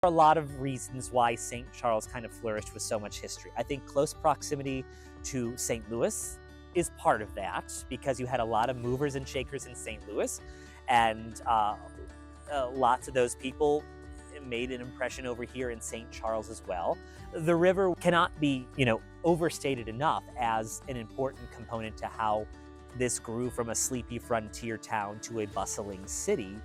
are a lot of reasons why St. Charles kind of flourished with so much history. I think close proximity to St. Louis is part of that because you had a lot of movers and shakers in St. Louis, and lots of those people made an impression over here in St. Charles as well. The river cannot be, overstated enough as an important component to how this grew from a sleepy frontier town to a bustling city.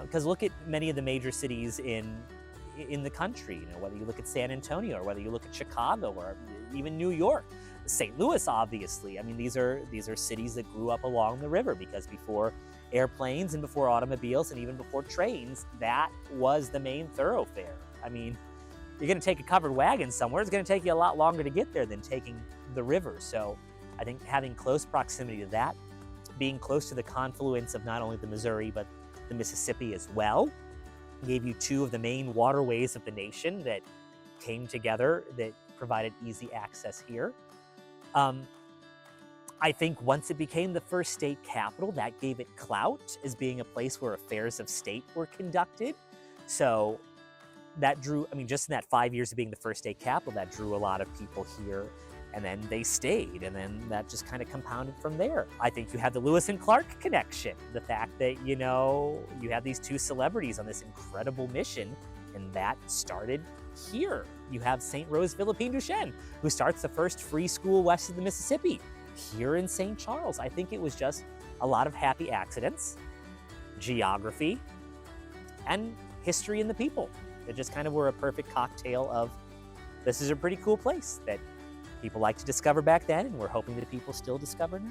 Because look at many of the major cities in the country, whether you look at San Antonio or whether you look at Chicago or even New York, St. Louis, obviously. I mean, these are cities that grew up along the river because before airplanes and before automobiles and even before trains, that was the main thoroughfare. I mean, you're going to take a covered wagon somewhere, it's going to take you a lot longer to get there than taking the river. So I think having close proximity to that, being close to the confluence of not only the Missouri, but the Mississippi as well, gave you two of the main waterways of the nation that came together that provided easy access here. I think once it became the first state capital, that gave it clout as being a place where affairs of state were conducted. So that drew, just in that 5 years of being the first state capital, that drew a lot of people here, and then they stayed, and then that just kind of compounded from there. I think you have the Lewis and Clark connection, the fact that, you have these two celebrities on this incredible mission, and that started here. You have St. Rose Philippine Duchesne, who starts the first free school west of the Mississippi, here in St. Charles. I think it was just a lot of happy accidents, geography, and history in the people. It just kind of were a perfect cocktail of, this is a pretty cool place that people like to discover back then, and we're hoping that people still discover now.